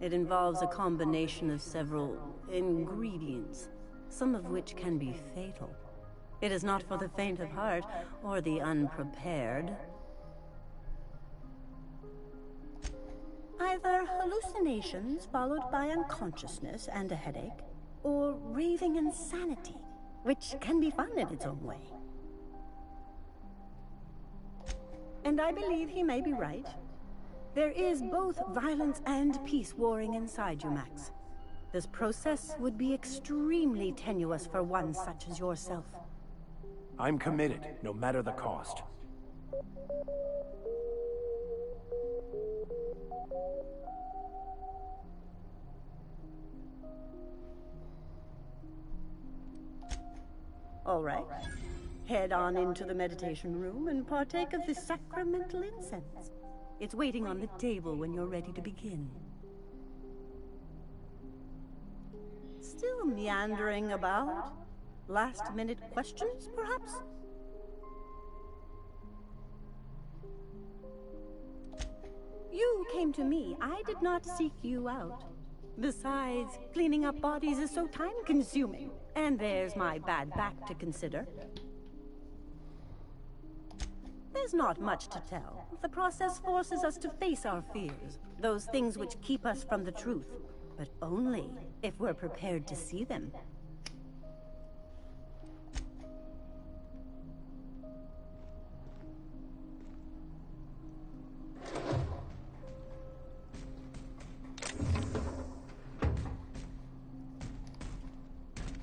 It involves a combination of several ingredients, some of which can be fatal. It is not for the faint of heart or the unprepared. Either hallucinations followed by unconsciousness and a headache, or raving insanity, which can be fun in its own way. And I believe he may be right. There is both violence and peace warring inside you, Max. This process would be extremely tenuous for one such as yourself. I'm committed, no matter the cost. All right. Head on into the meditation room and partake of the sacramental incense. It's waiting on the table when you're ready to begin. Still meandering about? Last-minute questions, perhaps? You came to me. I did not seek you out. Besides, cleaning up bodies is so time-consuming. And there's my bad back to consider. There's not much to tell. The process forces us to face our fears, those things which keep us from the truth, but only if we're prepared to see them.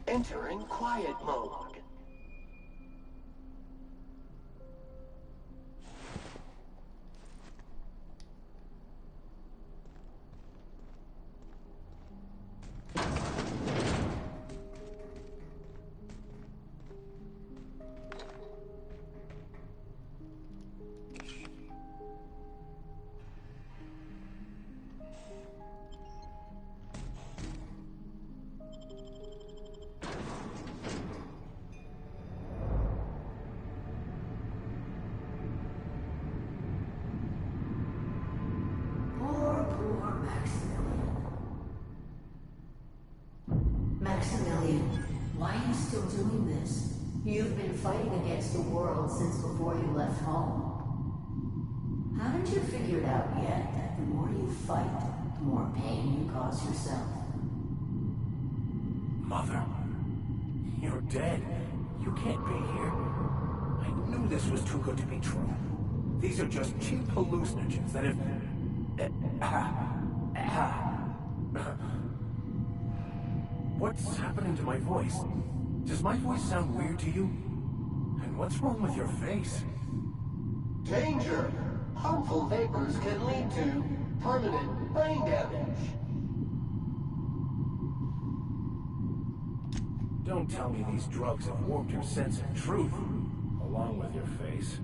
Entering quiet mode. Maximilian, why are you still doing this? You've been fighting against the world since before you left home. Haven't you figured out yet that the more you fight, the more pain you cause yourself? Mother, you're dead. You can't be here. I knew this was too good to be true. These are just cheap hallucinogens that have... What's happening to my voice? Does my voice sound weird to you? And what's wrong with your face? Danger! Harmful vapors can lead to permanent brain damage. Don't tell me these drugs have warped your sense of truth, along with your face.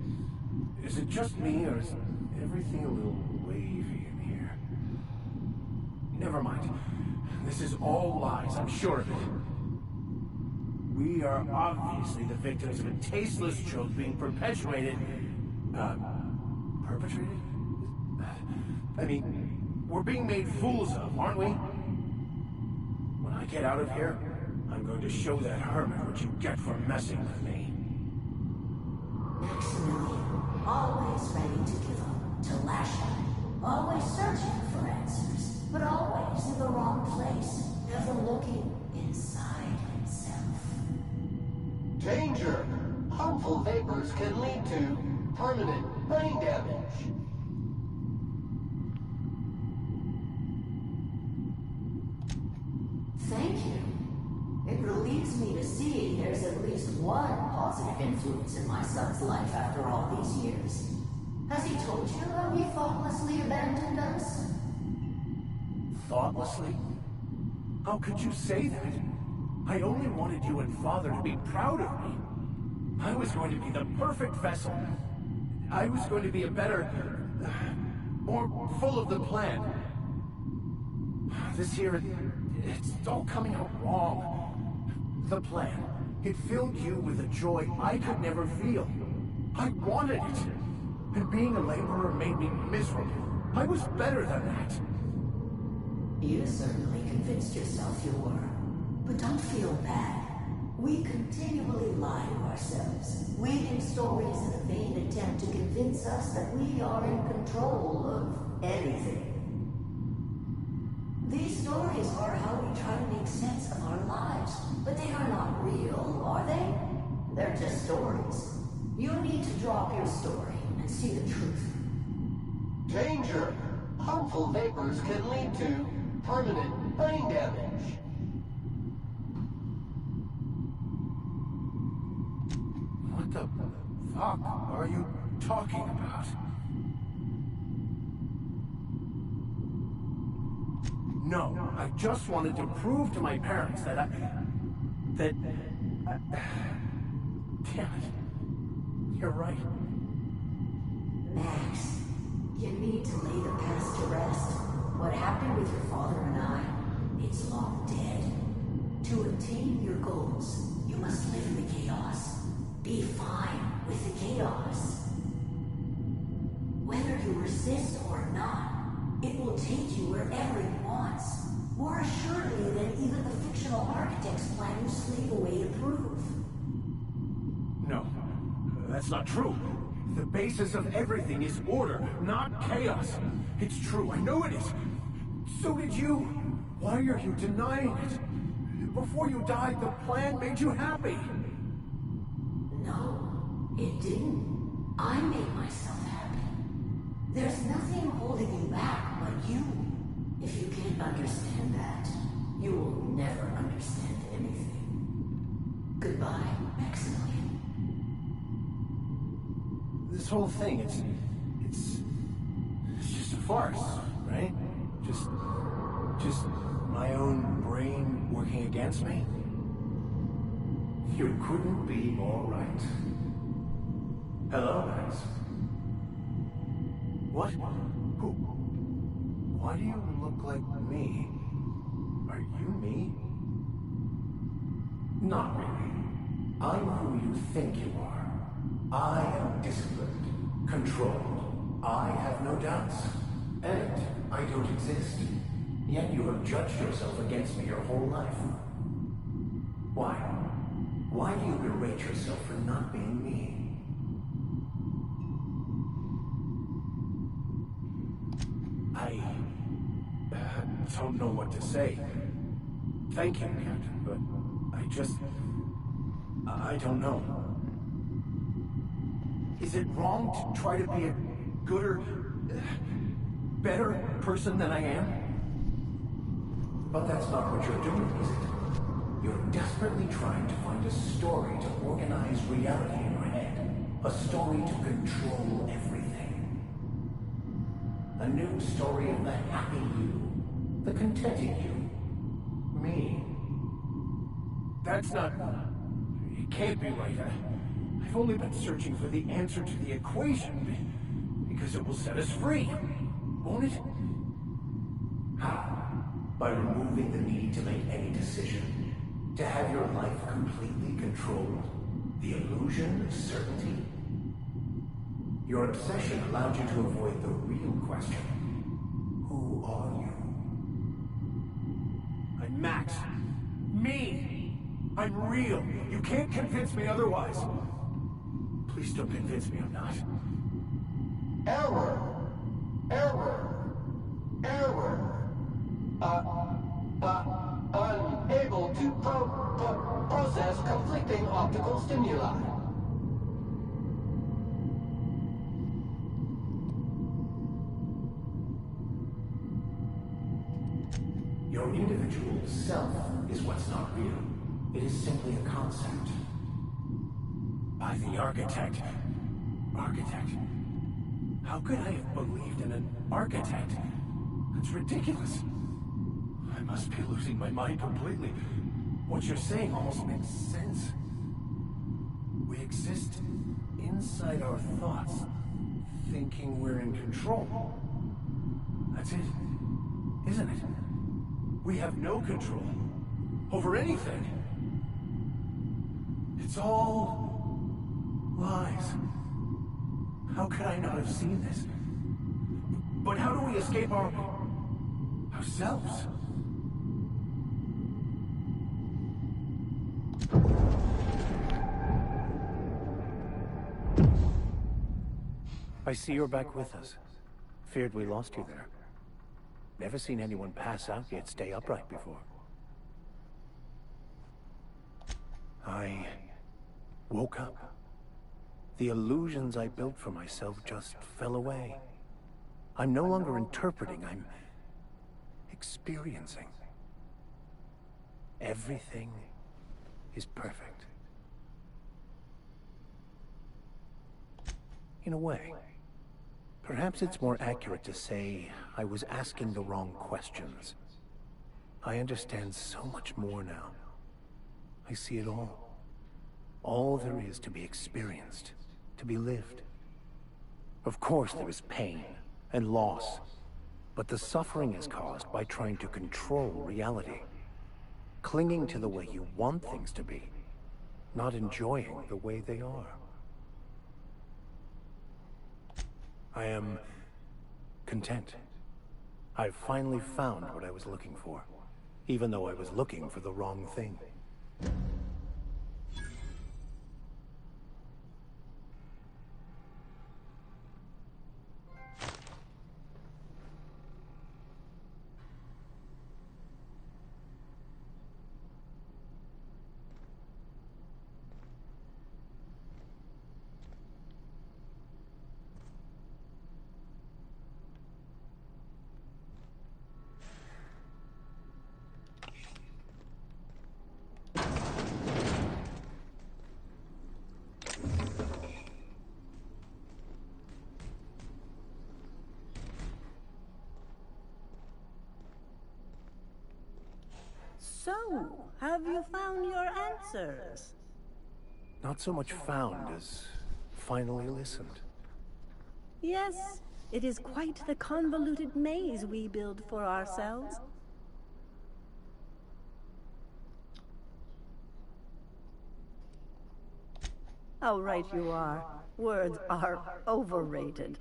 Is it just me, or is everything a little wavy in here? Never mind. This is all lies, I'm sure of it. We are obviously the victims of a tasteless joke being perpetuated... perpetrated? I mean, we're being made fools of, aren't we? When I get out of here, I'm going to show that hermit what you get for messing with me. Maximilian, always ready to give up, to lash out, always searching for answers, but always in the wrong place, never looking inside himself. Danger! Harmful vapors can lead to permanent brain damage. Thank you. It relieves me to see there's at least one positive influence in my son's life after all these years. Has he told you how he thoughtlessly abandoned us? Thoughtlessly? How could you say that? I only wanted you and Father to be proud of me. I was going to be the perfect vessel. I was going to be a better... more full of the plan. This here, it's all coming out wrong. The plan, it filled you with a joy I could never feel. I wanted it. And being a laborer made me miserable. I was better than that. You certainly convinced yourself you were. But don't feel bad. We continually lie to ourselves, weaving stories in a vain attempt to convince us that we are in control of anything. These stories are how we try to make sense of our lives, but they are not real, are they? They're just stories. You need to drop your story and see the truth. Danger! Harmful vapors can lead to permanent brain damage. What the fuck are you talking about? No, I just wanted to prove to my parents that damn it. You're right. Max, you need to lay the past to rest. What happened with your father and I, it's long dead. To attain your goals, you must live in the chaos. Be fine with the chaos. Whether you resist or not, it will take you wherever it wants. More assuredly than even the fictional architect's plan you slave away to prove. No, that's not true. The basis of everything is order, not chaos. It's true, I know it is. So did you. Why are you denying it? Before you died, the plan made you happy. No, it didn't. I made myself happy. There's nothing holding you back but you. If you can't understand that, you will never understand anything. Goodbye, Maximilian. This whole thing, it's just a farce, right? Just my own brain working against me? You couldn't be more right. Hello, Max. What? Who? Why do you look like me? Are you me? Not really. I'm who you think you are. I am disciplined, controlled. I have no doubts. And I don't exist. Yet you have judged yourself against me your whole life. Why? Why do you berate yourself for not being me? I don't know what to say. Thank you, Captain, but I don't know. Is it wrong to try to be a gooder, better person than I am? But that's not what you're doing, is it? You're desperately trying to find a story to organize reality in your head. A story to control everything. A new story of the happy you. The contented you. Me. That's not... It can't be right. I've only been searching for the answer to the equation, because it will set us free, won't it? How? By removing the need to make any decision. To have your life completely controlled. The illusion of certainty. Your obsession allowed you to avoid the real question. Who are you? I'm Max. Me! I'm real. You can't convince me otherwise. Please don't convince me I'm not. Error. Error. Error. Unable to process conflicting optical stimuli. Your individual self is what's not real. It is simply a concept. By the architect. Architect? How could I have believed in an architect? That's ridiculous. I must be losing my mind completely. What you're saying almost makes sense. We exist inside our thoughts, thinking we're in control. That's it, isn't it? We have no control over anything. It's all lies. How could I not have seen this? But how do we escape our ourselves. I see you're back with us. Feared we lost you there. Never seen anyone pass out yet stay upright before. I woke up. The illusions I built for myself just fell away. I'm no longer interpreting, I'm experiencing. Everything is perfect. In a way. Perhaps it's more accurate to say I was asking the wrong questions. I understand so much more now. I see it all. All there is to be experienced, to be lived. Of course there is pain and loss, but the suffering is caused by trying to control reality. Clinging to the way you want things to be, not enjoying the way they are. I am content. I've finally found what I was looking for, even though I was looking for the wrong thing. So, have you found your answers? Not so much found as finally listened. Yes, it is quite the convoluted maze we build for ourselves. How right you are. Words are overrated.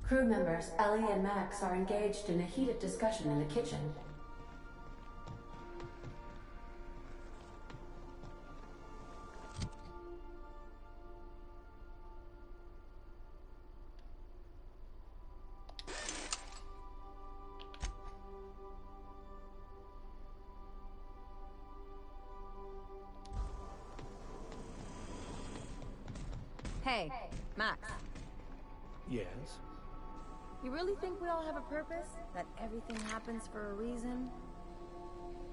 Crew members Ellie and Max are engaged in a heated discussion in the kitchen. Hey, Max. Yes? You really think we all have a purpose? That everything happens for a reason?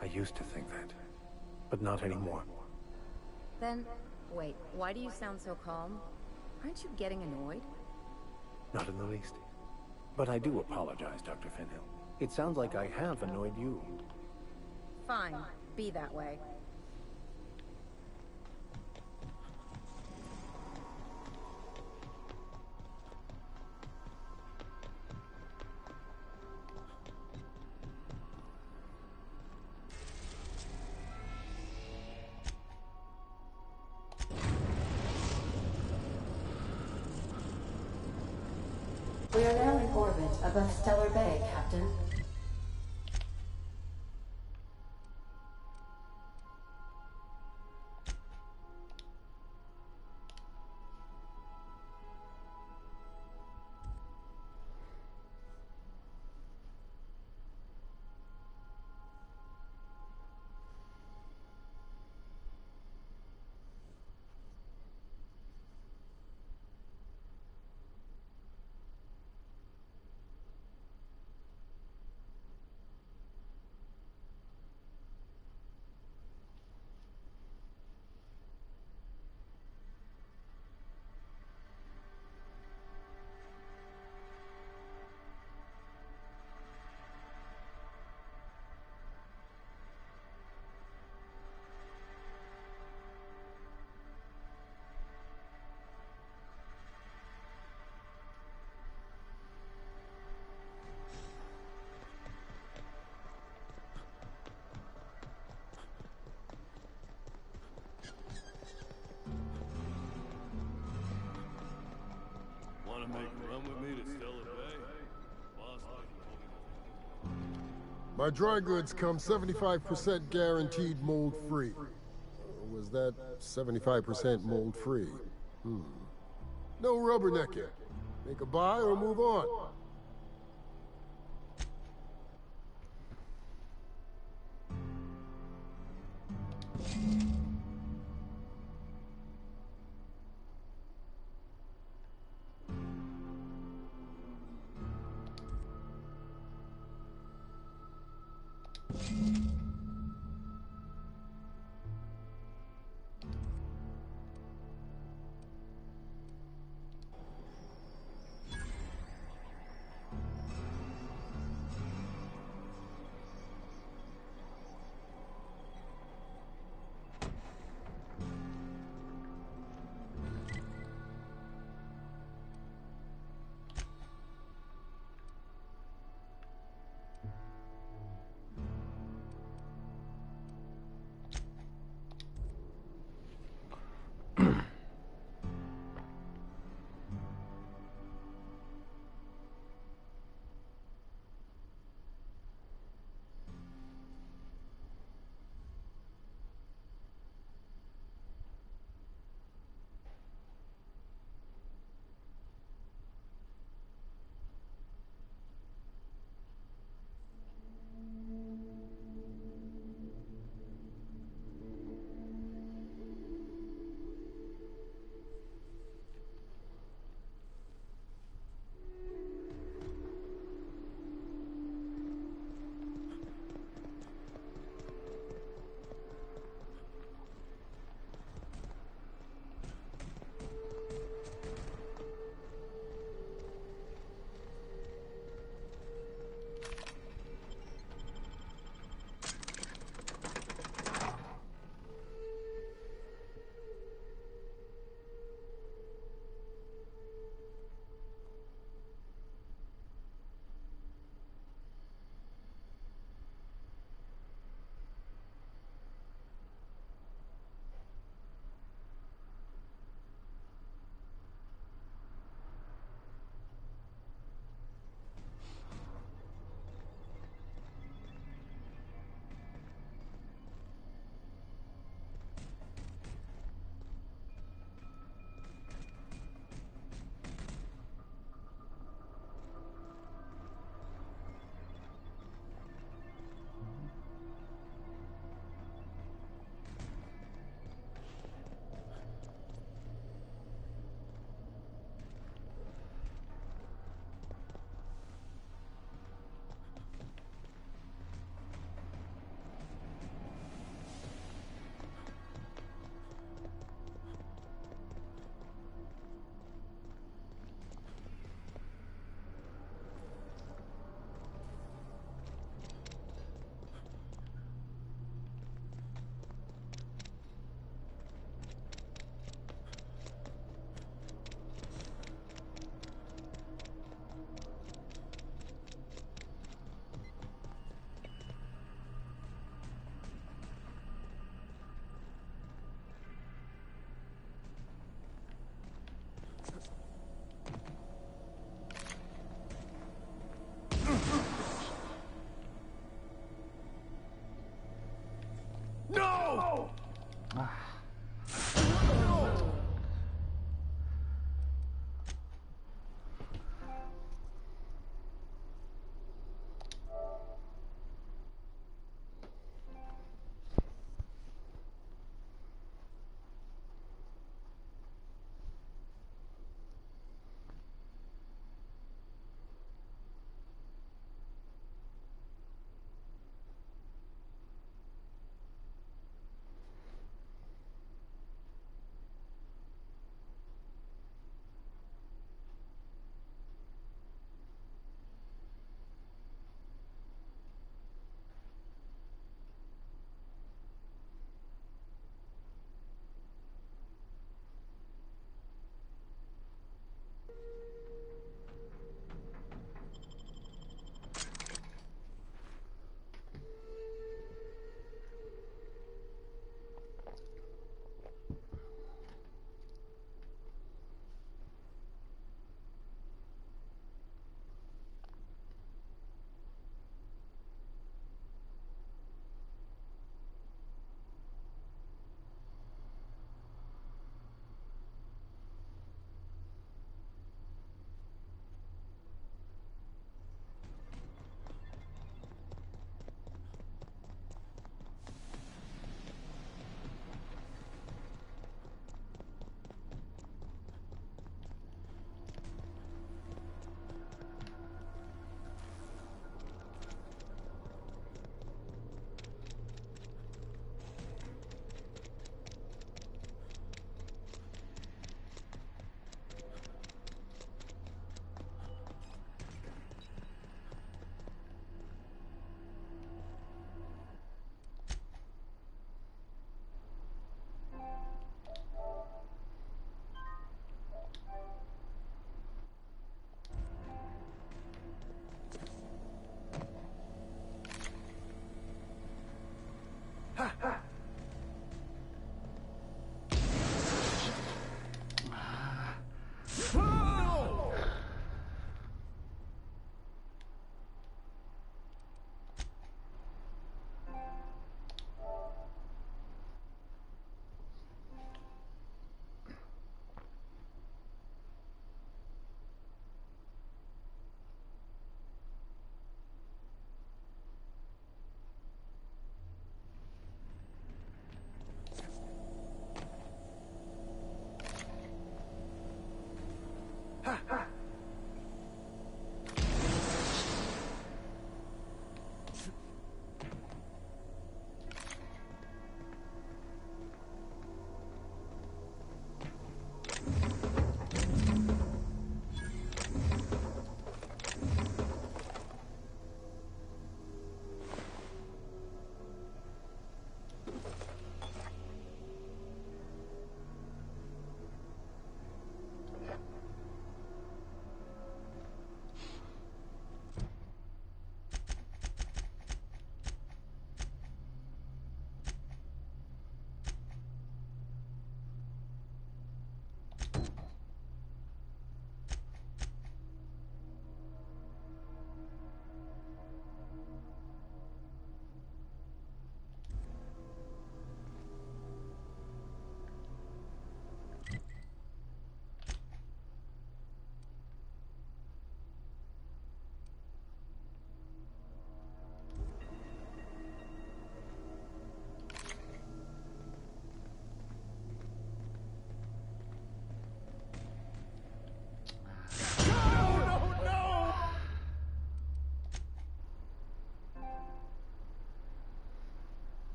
I used to think that, but not anymore. Then, wait, why do you sound so calm? Aren't you getting annoyed? Not in the least. But I do apologize, Dr. Finhill. It sounds like I have annoyed you. Fine, be that way. We are now in orbit above Stellar Bay, Captain. Wanna make a run with me to Stellar Bay? Boss lady. My dry goods come 75% guaranteed mold-free. Was that 75% mold-free? No rubbernecking. Make a buy or move on.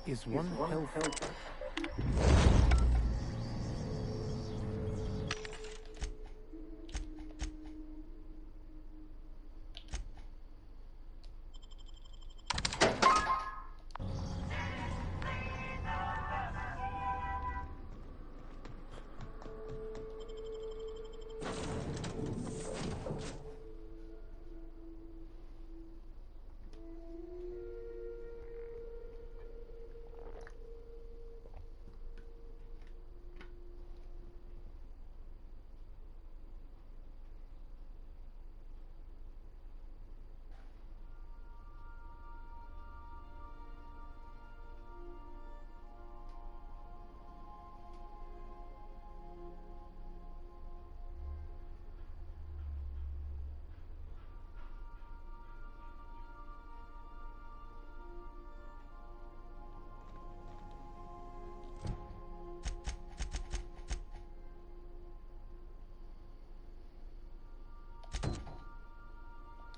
Is one health...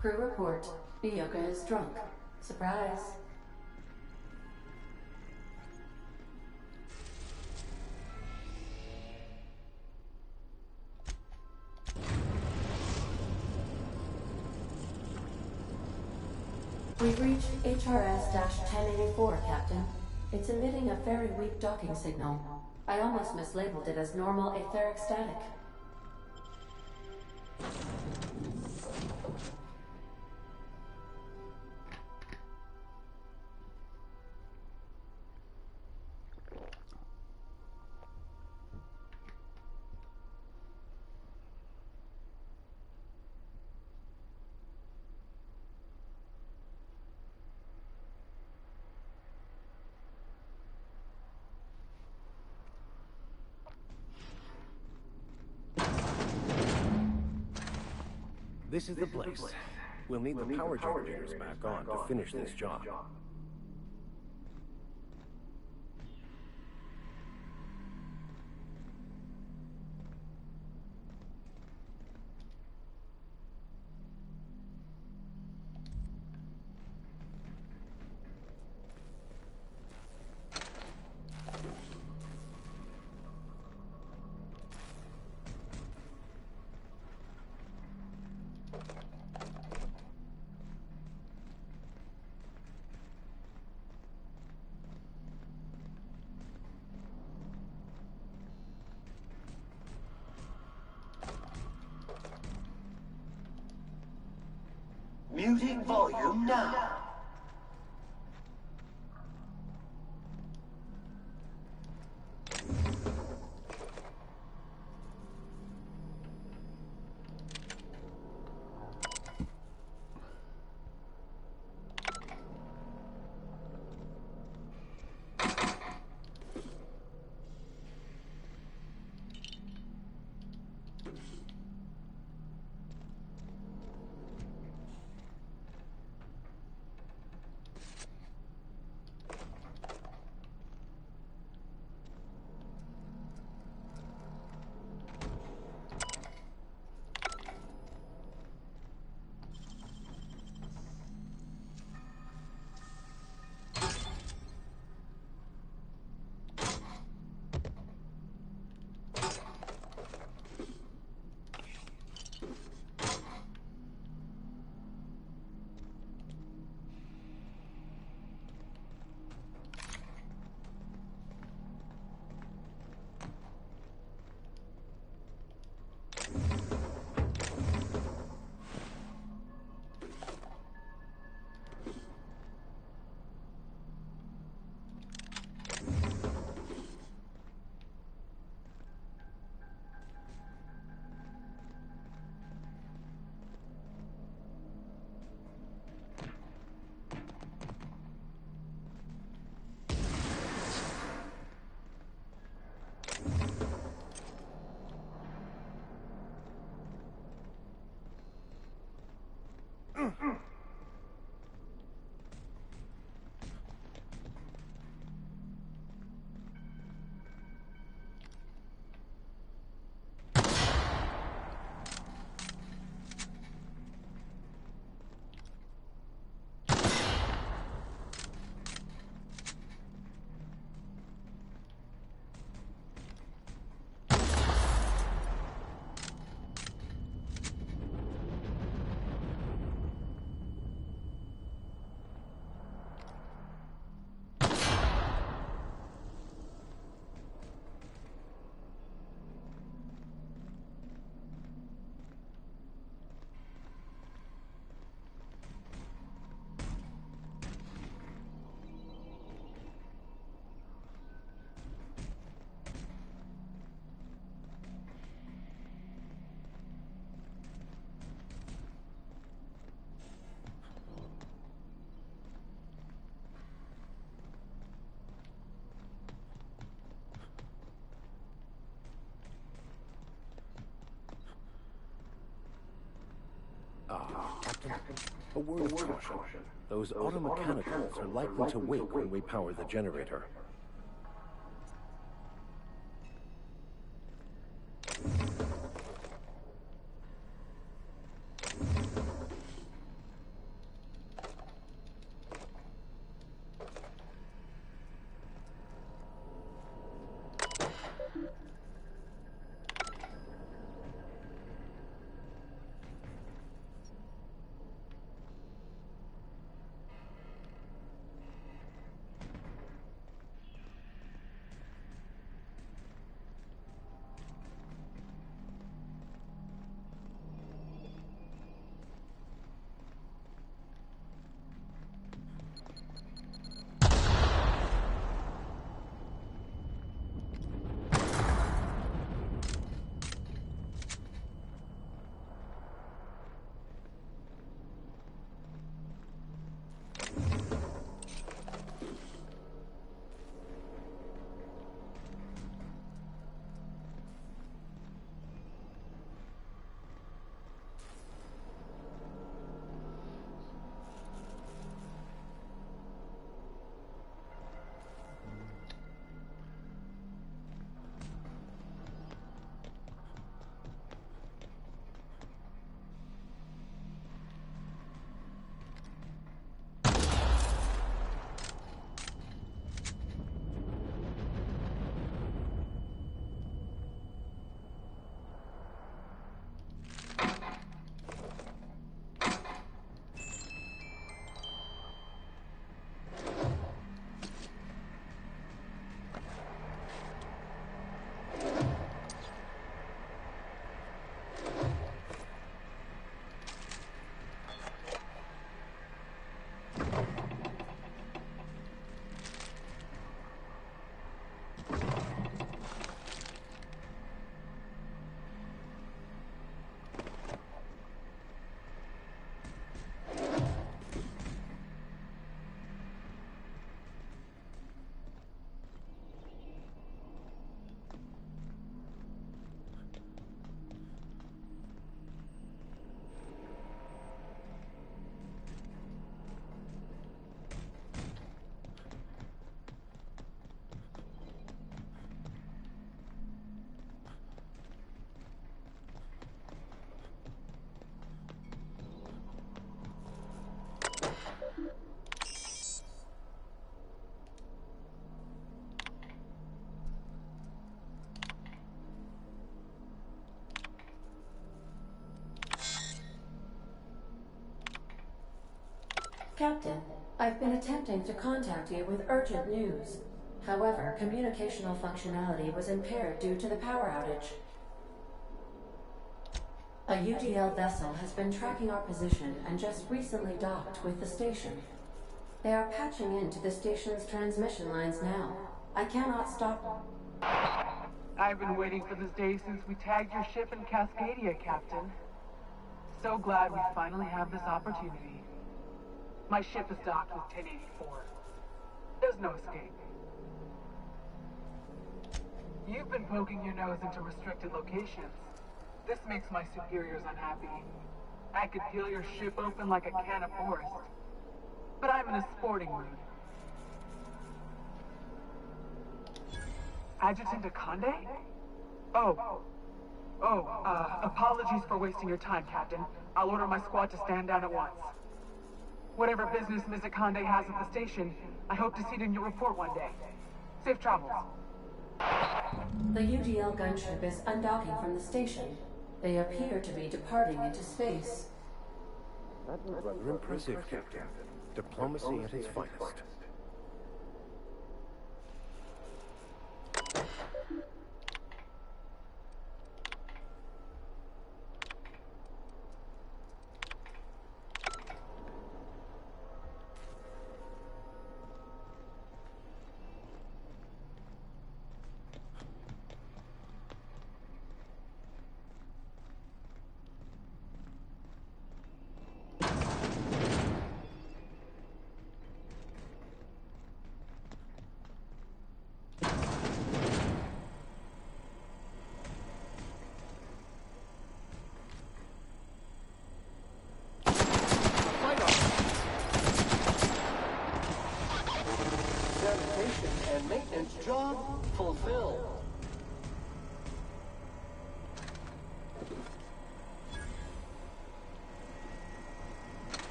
Crew report. Miyuka is drunk. Surprise. We've reached HRS-1084, Captain. It's emitting a very weak docking signal. I almost mislabeled it as normal etheric static. This is the place. We'll need the power generators back on to finish this job. Muting volume now. Captain, a word of caution. Those automechanicals are likely to wake when we power the generator. Captain, I've been attempting to contact you with urgent news. However, communicational functionality was impaired due to the power outage. A UDL vessel has been tracking our position and just recently docked with the station. They are patching into the station's transmission lines now. I cannot stop them. I've been waiting for this day since we tagged your ship in Cascadia, Captain. So glad we finally have this opportunity. My ship is docked with 1084. There's no escape. You've been poking your nose into restricted locations. This makes my superiors unhappy. I could peel your ship open like a can of forest. But I'm in a sporting mood. Adjutant Akande? Apologies for wasting your time, Captain. I'll order my squad to stand down at once. Whatever business Ms. Akande has at the station, I hope to see it in your report one day. Safe travels. The UDL gunship is undocking from the station. They appear to be departing into space. Rather impressive, Captain. Diplomacy at its finest. And maintenance job fulfilled.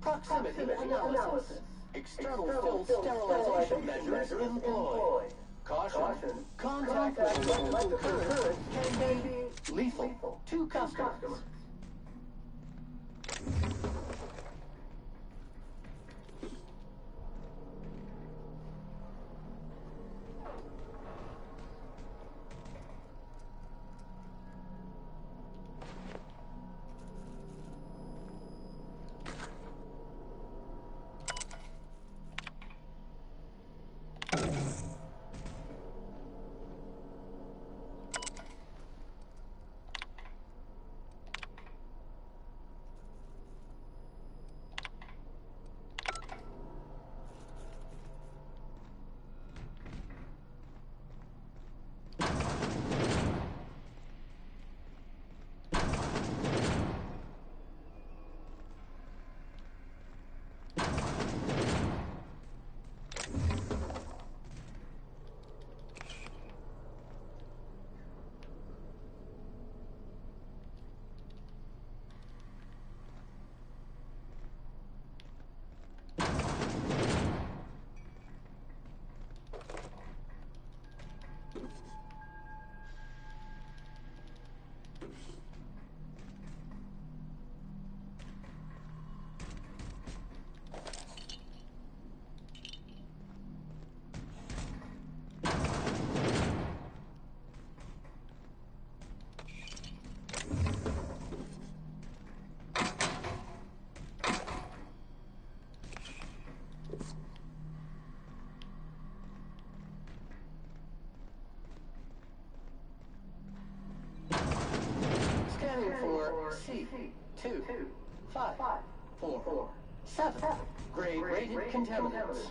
Proximity analysis. External fill sterilization measures employed. Caution. Contact with electrical current can be lethal to customers. For C25447 grade rated contaminants.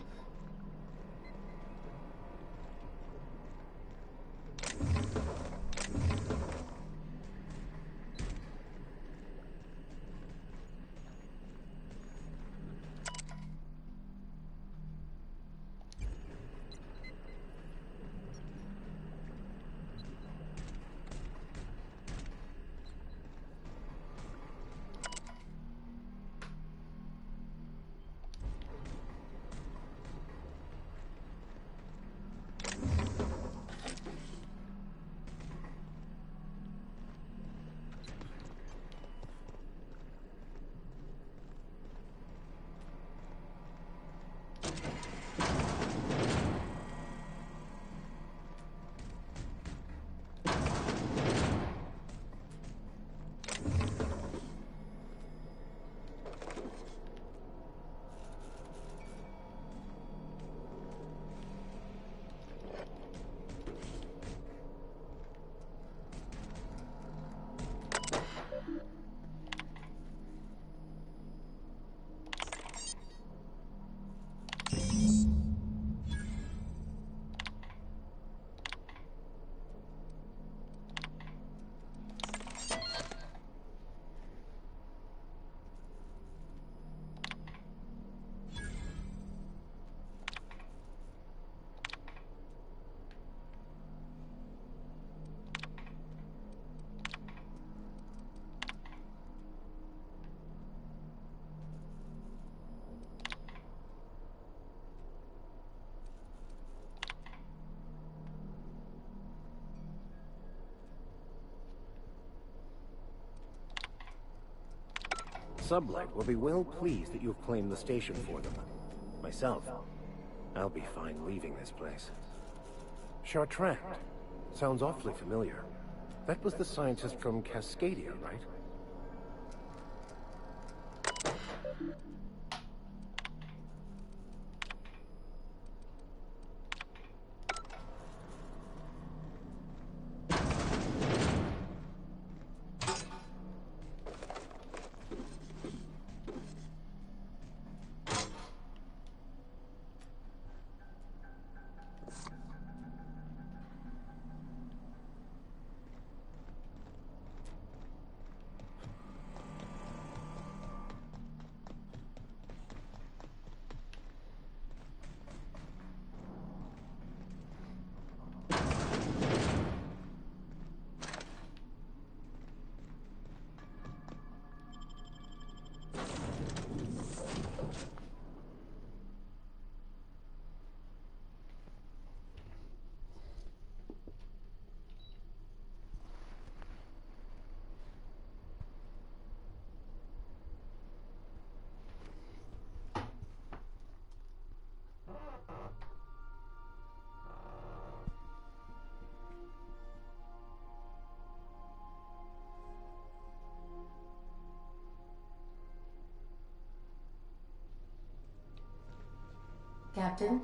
Sublight will be well pleased that you've claimed the station for them. Myself, I'll be fine leaving this place. Chartrand. Sounds awfully familiar. That was the scientist from Cascadia, right? Captain?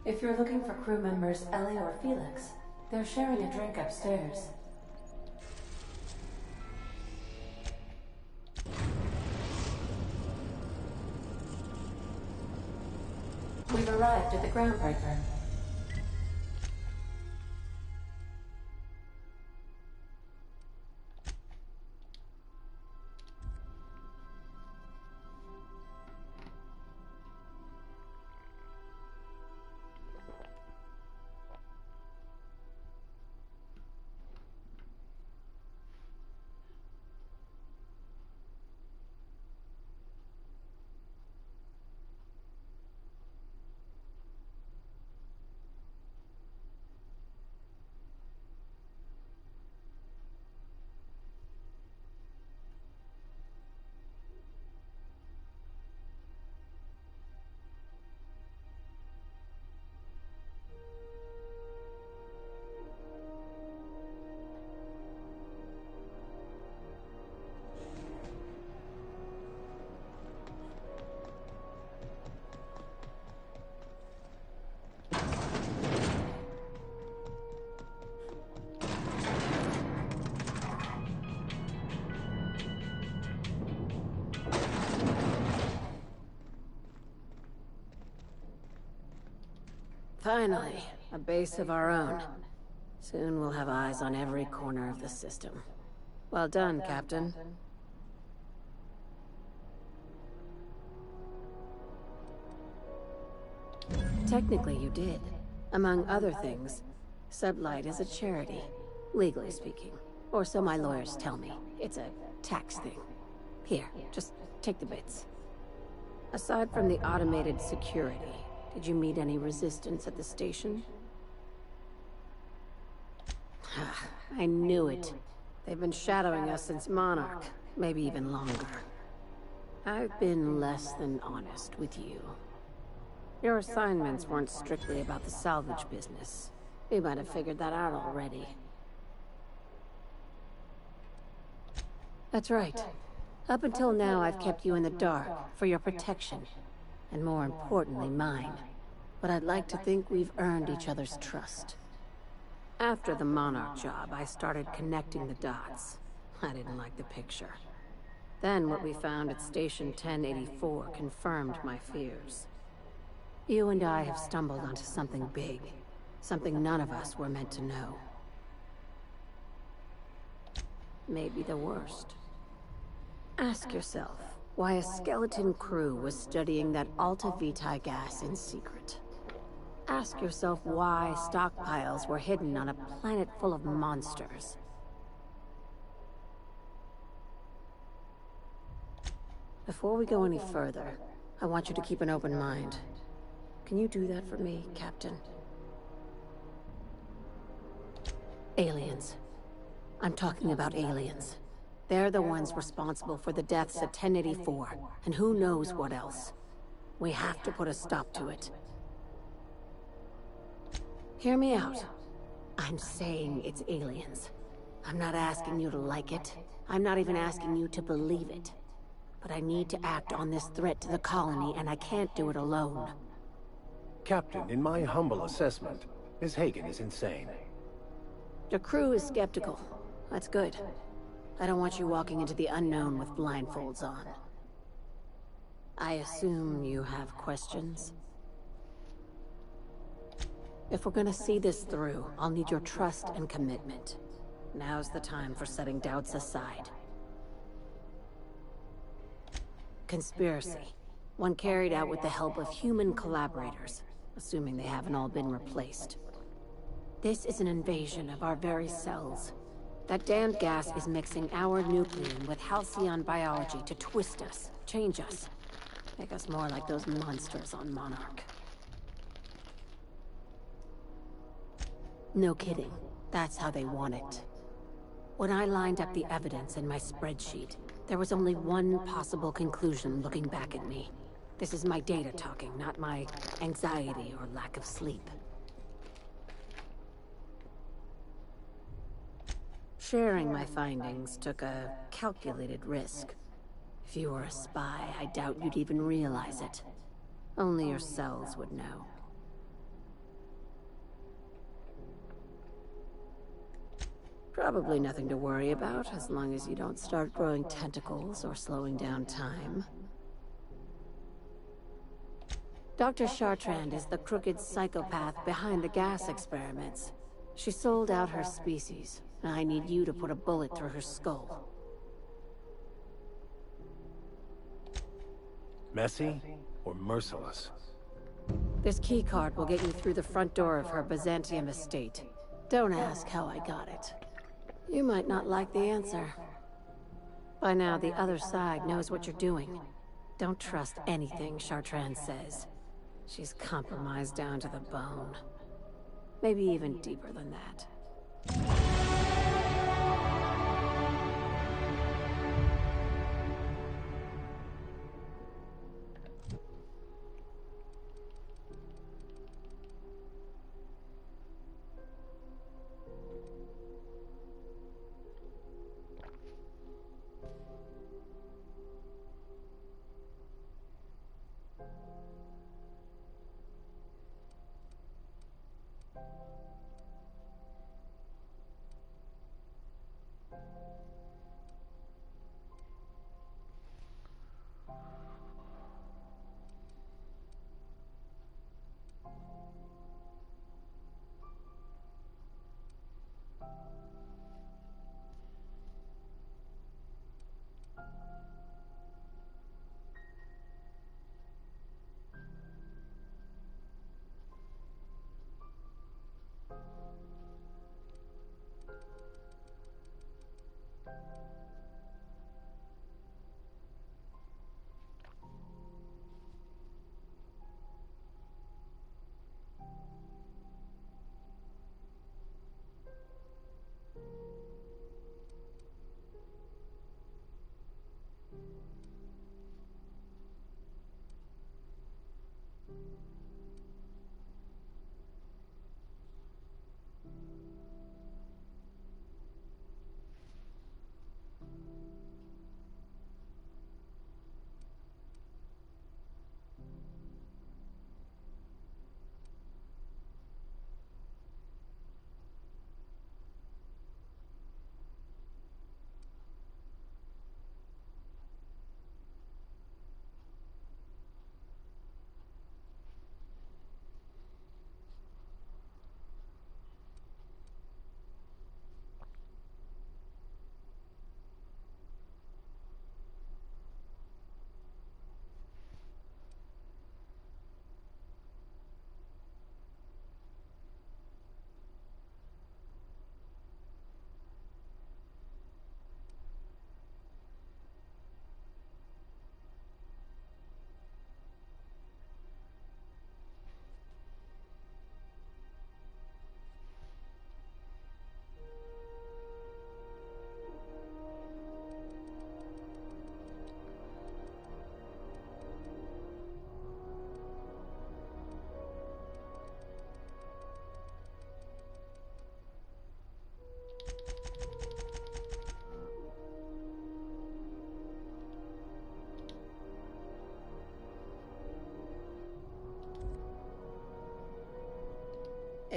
If you're looking for crew members Ellie or Felix, they're sharing a drink upstairs. We've arrived at the groundbreaker. Finally, a base of our own. Soon we'll have eyes on every corner of the system. Well done, Captain. Technically, you did. Among other things, Sublight is a charity, legally speaking. Or so my lawyers tell me. It's a tax thing. Here, just take the bits. Aside from the automated security, did you meet any resistance at the station? I knew it. They've been shadowing us since Monarch, maybe even longer. I've been less than honest with you. Your assignments weren't strictly about the salvage business. You might have figured that out already. That's right. Up until now, I've kept you in the dark for your protection. And more importantly, mine. But I'd like to think we've earned each other's trust. After the Monarch job, I started connecting the dots. I didn't like the picture. Then what we found at Station 1084 confirmed my fears. You and I have stumbled onto something big. Something none of us were meant to know. Maybe the worst. Ask yourself why a skeleton crew was studying that Alta Vitae gas in secret. Ask yourself why stockpiles were hidden on a planet full of monsters. Before we go any further, I want you to keep an open mind. Can you do that for me, Captain? Aliens. I'm talking about aliens. They're the ones responsible for the deaths at 1084, and who knows what else. We have to put a stop to it. Hear me out. I'm saying it's aliens. I'm not asking you to like it. I'm not even asking you to believe it. But I need to act on this threat to the colony, and I can't do it alone. Captain, in my humble assessment, Ms. Hagen is insane. The crew is skeptical. That's good. I don't want you walking into the unknown with blindfolds on. I assume you have questions? If we're gonna see this through, I'll need your trust and commitment. Now's the time for setting doubts aside. Conspiracy. One carried out with the help of human collaborators, assuming they haven't all been replaced. This is an invasion of our very cells. That damned gas is mixing our nucleum with halcyon biology to twist us, change us, make us more like those monsters on Monarch. No kidding. That's how they want it. When I lined up the evidence in my spreadsheet, there was only one possible conclusion looking back at me. This is my data talking, not my anxiety or lack of sleep. Sharing my findings took a calculated risk. If you were a spy, I doubt you'd even realize it. Only your cells would know. Probably nothing to worry about, as long as you don't start growing tentacles or slowing down time. Dr. Chartrand is the crooked psychopath behind the gas experiments. She sold out her species. I need you to put a bullet through her skull. Messy or merciless? This keycard will get you through the front door of her Byzantium estate. Don't ask how I got it. You might not like the answer. By now, the other side knows what you're doing. Don't trust anything Chartrand says. She's compromised down to the bone. Maybe even deeper than that.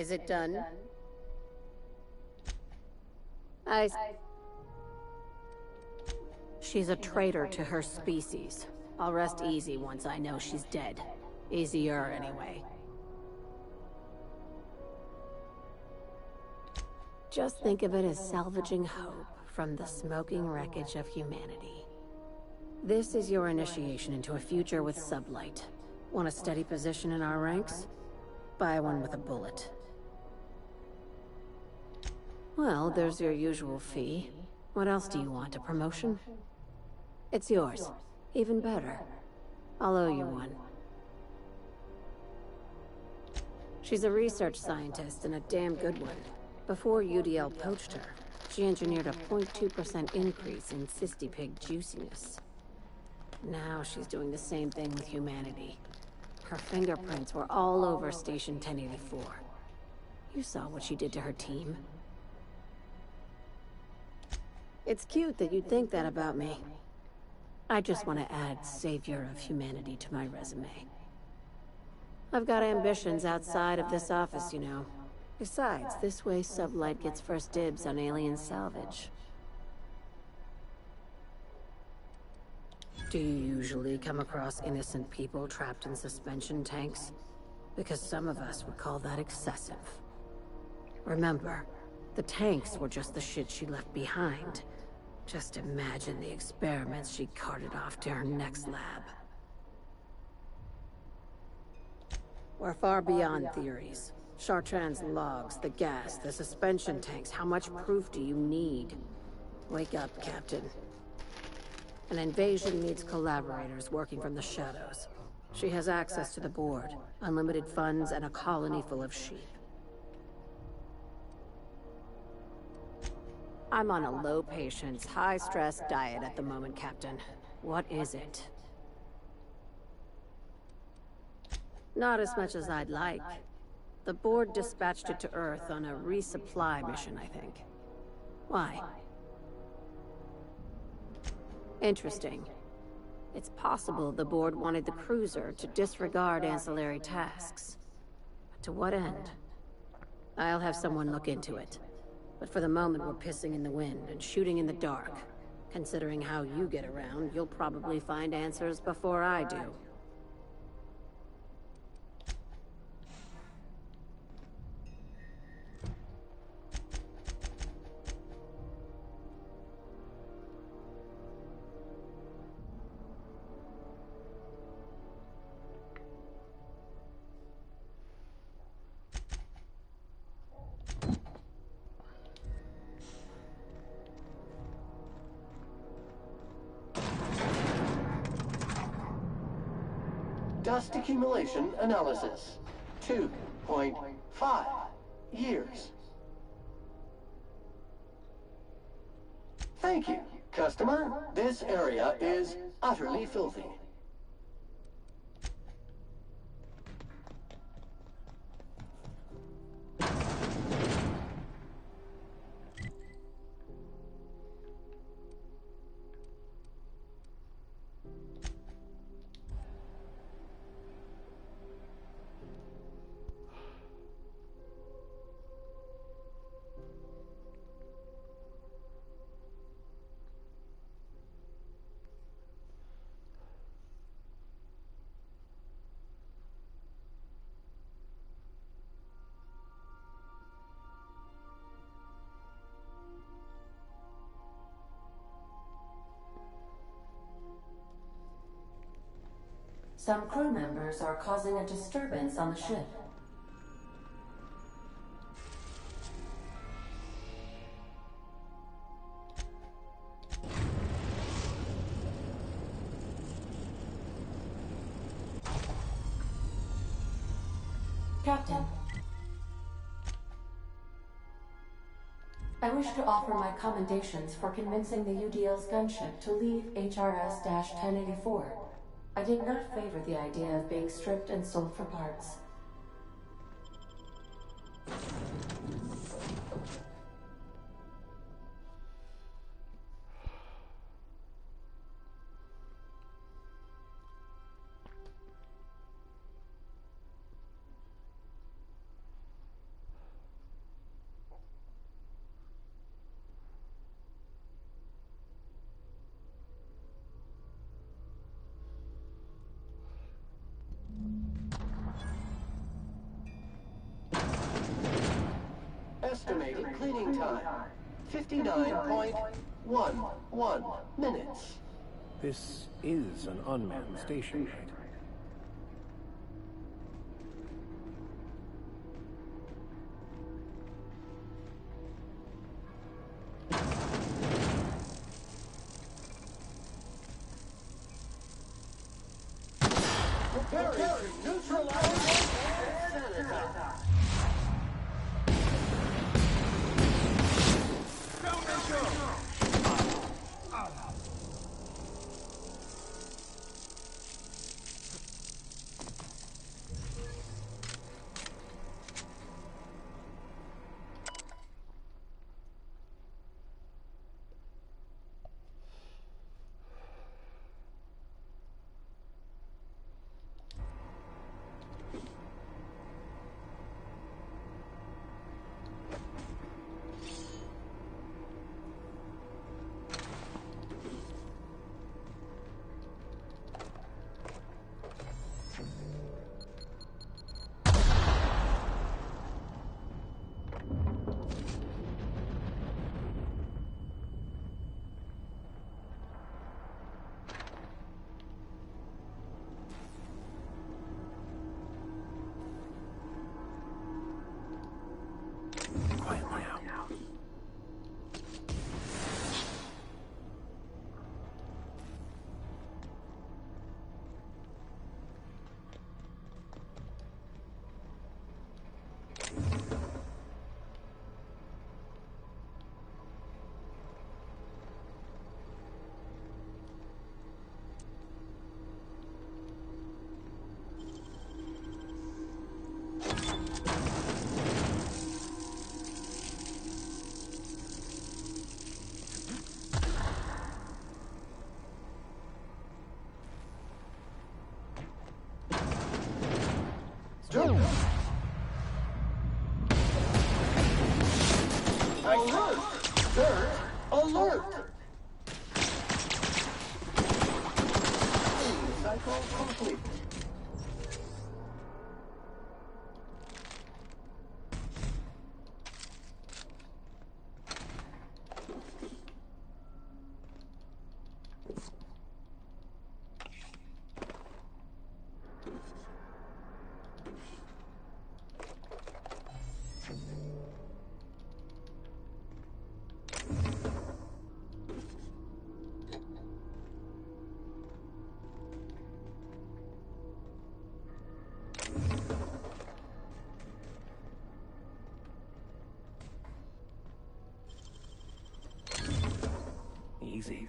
Is it done? She's a traitor to her species. I'll rest easy once I know she's dead. Easier, anyway. Just think of it as salvaging hope from the smoking wreckage of humanity. This is your initiation into a future with sublight. Want a steady position in our ranks? Buy one with a bullet. Well, there's your usual fee. What else do you want? A promotion? It's yours. Even better. I'll owe you one. She's a research scientist and a damn good one. Before UDL poached her, she engineered a 0.2% increase in cystipig juiciness. Now she's doing the same thing with humanity. Her fingerprints were all over Station 1084. You saw what she did to her team. It's cute that you'd think that about me. I just want to add savior of humanity to my resume. I've got ambitions outside of this office, you know. Besides, this way Sublight gets first dibs on alien salvage. Do you usually come across innocent people trapped in suspension tanks? Because some of us would call that excessive. Remember, the tanks were just the shit she left behind. Just imagine the experiments she carted off to her next lab. We're far beyond theories. Chartrand's logs, the gas, the suspension tanks. How much proof do you need? Wake up, Captain. An invasion needs collaborators working from the shadows. She has access to the board, unlimited funds, and a colony full of sheep. I'm on a low-patience, high-stress diet at the moment, Captain. What is it? Not as much as I'd like. The board dispatched it to Earth on a resupply mission, I think. Why? Interesting. It's possible the board wanted the cruiser to disregard ancillary tasks. But to what end? I'll have someone look into it. But for the moment, we're pissing in the wind and shooting in the dark. Considering how you get around, you'll probably find answers before I do. Dust accumulation analysis. 2.5 years. Thank you, customer. This area is utterly filthy. Some crew members are causing a disturbance on the ship. Captain. I wish to offer my commendations for convincing the UDL's gunship to leave HRS-1084. I did not favor the idea of being stripped and sold for parts. Estimated cleaning time, 59.11 minutes. This is an unmanned station, right? Preparing to neutralize and sanitize. Alert! Dirt alert! Cycle complete. Easy.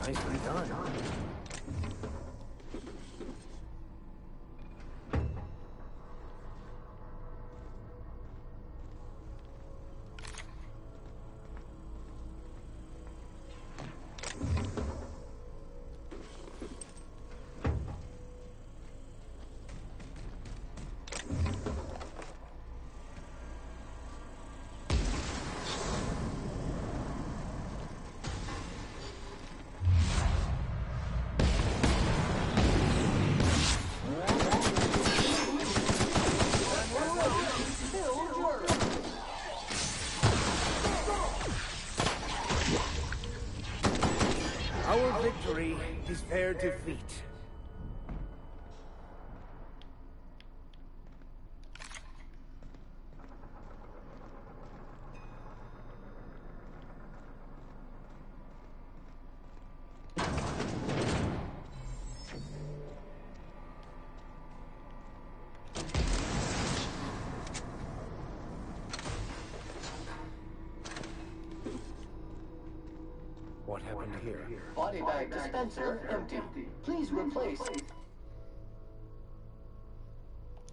Nicely done. his fair defeat. What happened here? Body bag dispenser empty. Please replace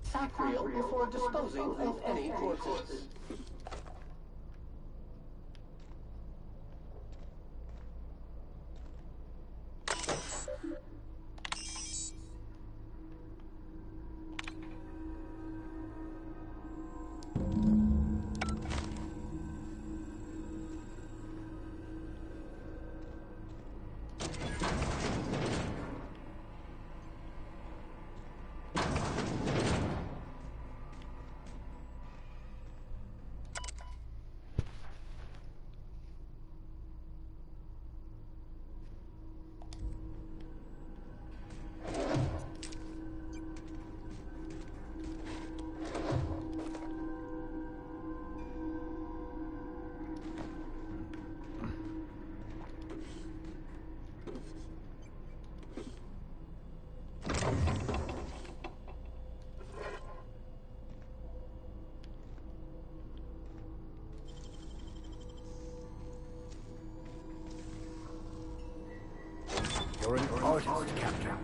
sack reel before disposing of any corpses. You're an artist, Captain.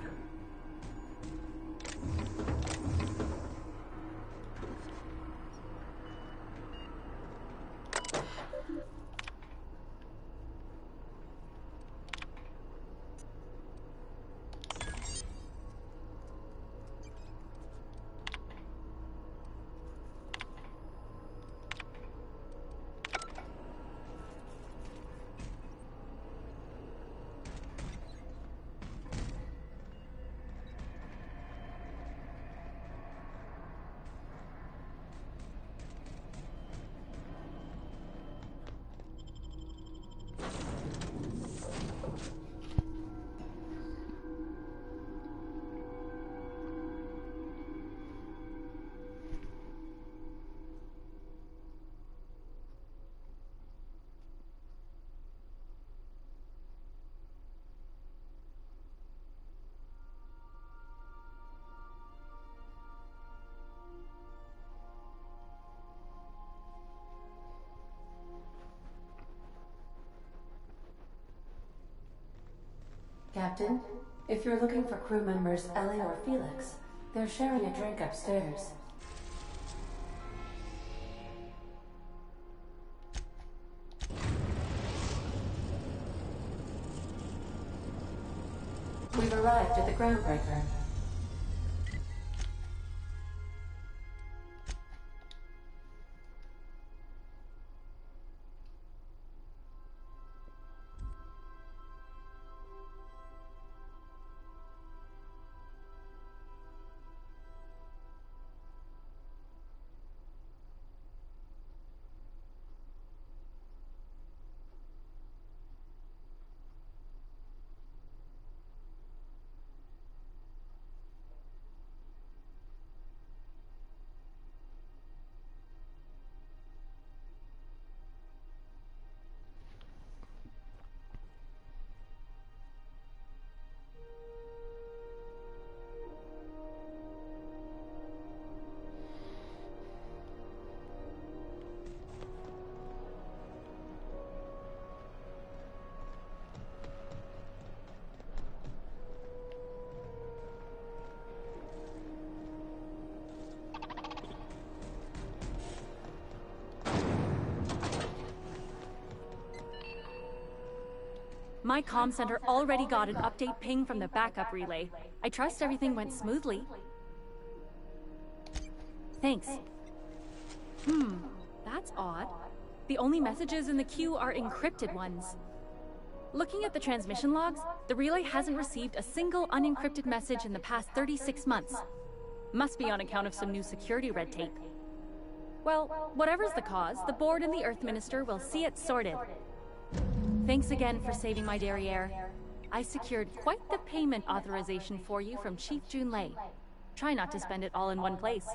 Captain, if you're looking for crew members Ellie or Felix, they're sharing a drink upstairs. We've arrived at the groundbreaker. My comm center already got an update ping from the backup relay. I trust everything went smoothly. Thanks. That's odd. The only messages in the queue are encrypted ones. Looking at the transmission logs, the relay hasn't received a single unencrypted message in the past 36 months. Must be on account of some new security red tape. Well, whatever's the cause, the board and the Earth Minister will see it sorted. Thanks again for saving my derriere. I secured quite the payment authorization for you from Chief Junlei. Try not to spend it all in one place.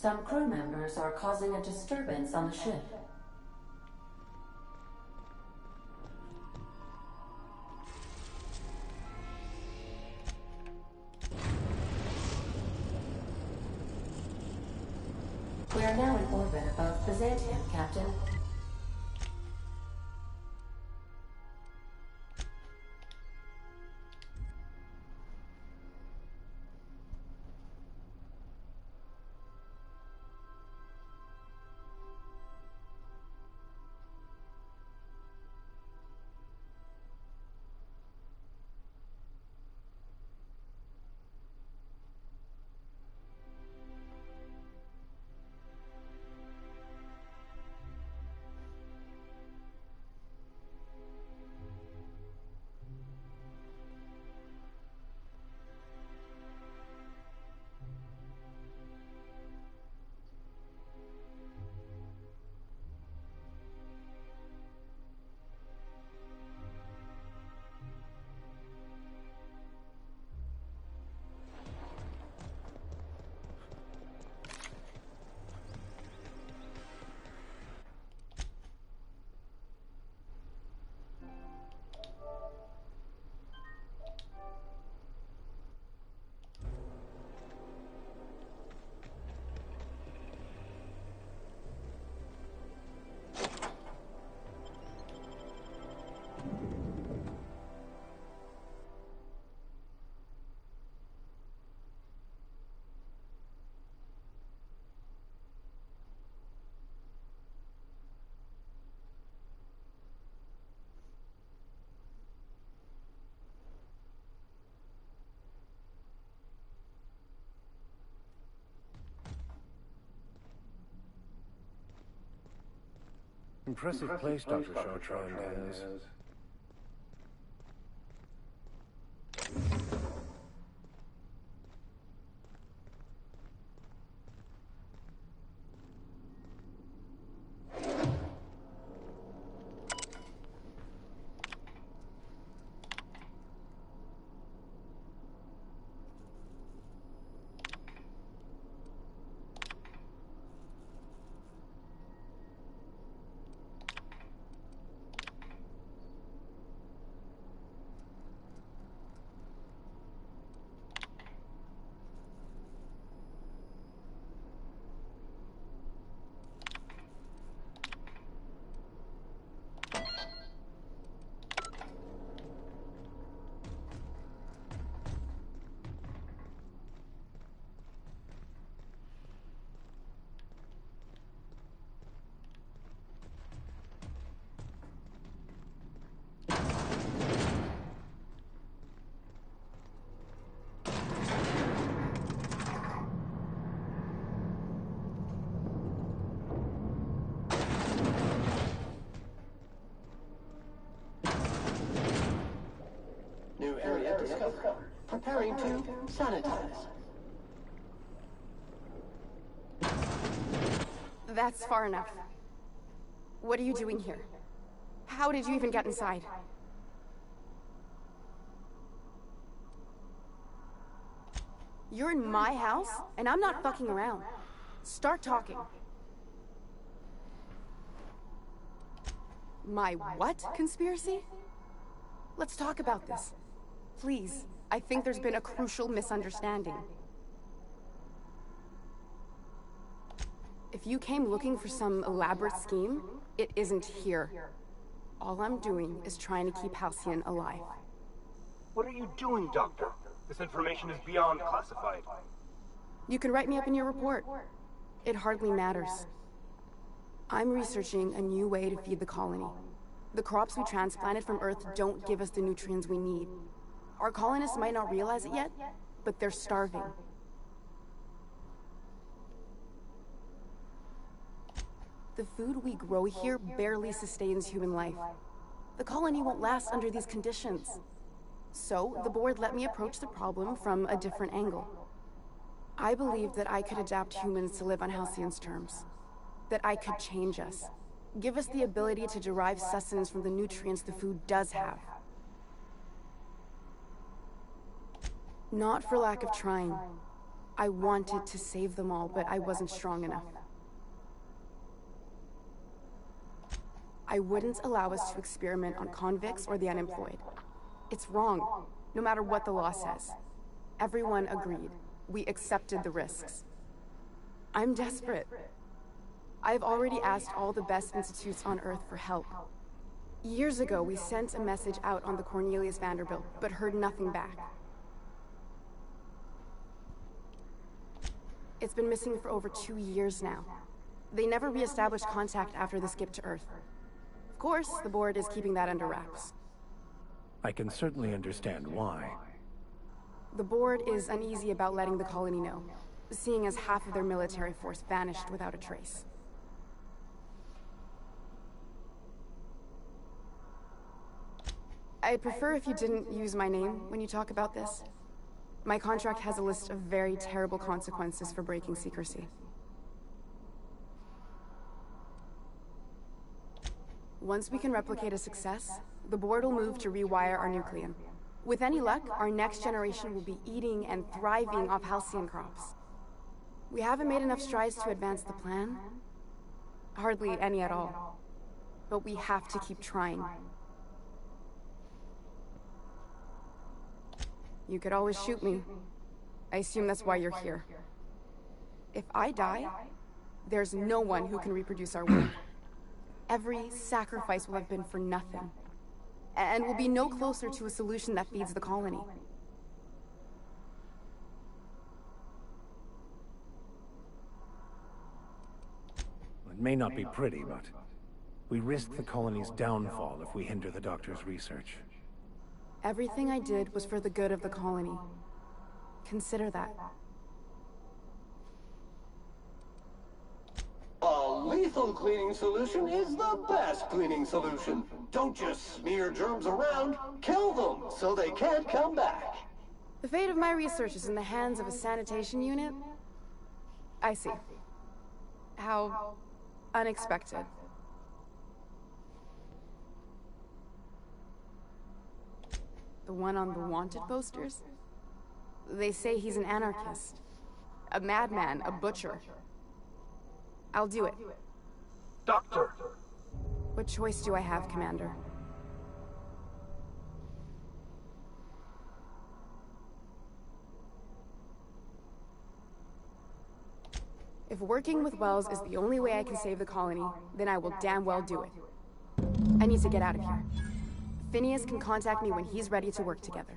Some crew members are causing a disturbance on the ship. We are now in orbit above Byzantium, Captain. Impressive place Dr. Chartrand has. New area discovered. Preparing to sanitize. That's far enough. What are you doing here? How did you even get inside? You're in my house, and I'm not fucking around. Start talking. My what conspiracy? Let's talk about this. Please. I think there's been a crucial misunderstanding. If you came looking for some elaborate scheme, it isn't here. All I'm doing is trying to keep Halcyon alive. What are you doing, Doctor? This information is beyond classified. You can write me up in your report. It hardly matters. I'm researching a new way to feed the colony. The crops we transplanted from Earth don't give us the nutrients we need. Our colonists might not realize it yet, but they're starving. The food we grow here barely sustains human life. The colony won't last under these conditions. So, the board let me approach the problem from a different angle. I believed that I could adapt humans to live on Halcyon's terms. That I could change us. Give us the ability to derive sustenance from the nutrients the food does have. Not for lack of trying. I wanted to save them all, but I wasn't strong enough. I wouldn't allow us to experiment on convicts or the unemployed. It's wrong, no matter what the law says. Everyone agreed. We accepted the risks. I'm desperate. I've already asked all the best institutes on Earth for help. Years ago, we sent a message out on the Cornelius Vanderbilt, but heard nothing back. It's been missing for over 2 years now. They never re-established contact after the skip to Earth. Of course, the board is keeping that under wraps. I can certainly understand why. The board is uneasy about letting the colony know, seeing as half of their military force vanished without a trace. I'd prefer if you didn't use my name when you talk about this. My contract has a list of very terrible consequences for breaking secrecy. Once we can replicate a success, the board will move to rewire our nucleon. With any luck, our next generation will be eating and thriving off Halcyon crops. We haven't made enough strides to advance the plan. Hardly any at all. But we have to keep trying. You could always shoot me. I assume that's why you're here. If I die, there's no one who can reproduce our work. Every sacrifice will have been for nothing. And we'll be no closer to a solution that feeds the colony. It may not be pretty, but we risk the colony's downfall if we hinder the doctor's research. Everything I did was for the good of the colony. Consider that. A lethal cleaning solution is the best cleaning solution. Don't just smear germs around, kill them so they can't come back. The fate of my research is in the hands of a sanitation unit? I see. How unexpected. The one on the wanted posters? They say he's an anarchist. A madman, a butcher. I'll do it. Doctor! What choice do I have, Commander? If working with Wells is the only way I can save the colony, then I will damn well do it. I need to get out of here. Phineas can contact me when he's ready to work together.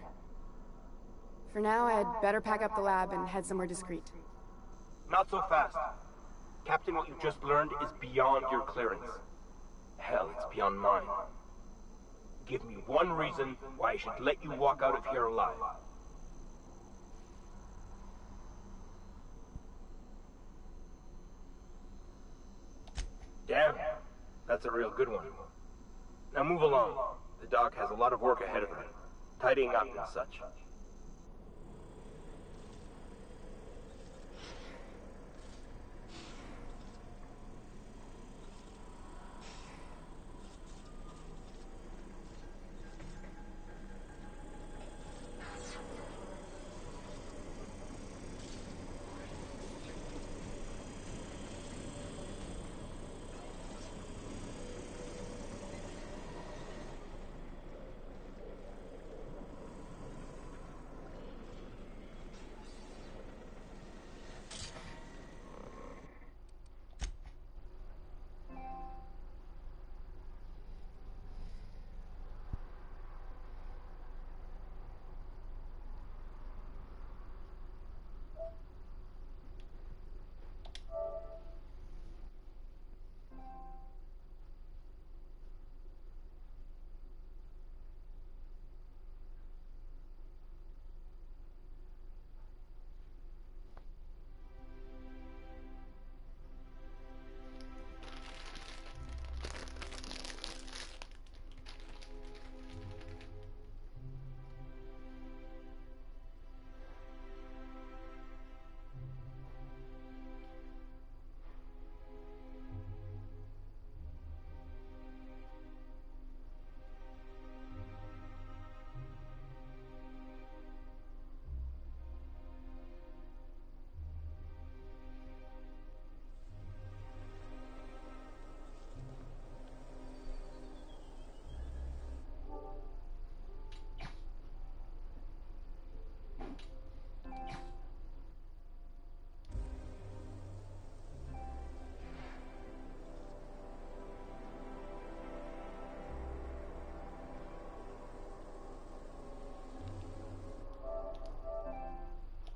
For now, I'd better pack up the lab and head somewhere discreet. Not so fast. Captain, what you just learned is beyond your clearance. Hell, it's beyond mine. Give me one reason why I should let you walk out of here alive. Damn, that's a real good one. Now move along. The doc has a lot of work ahead of her, tidying up and such.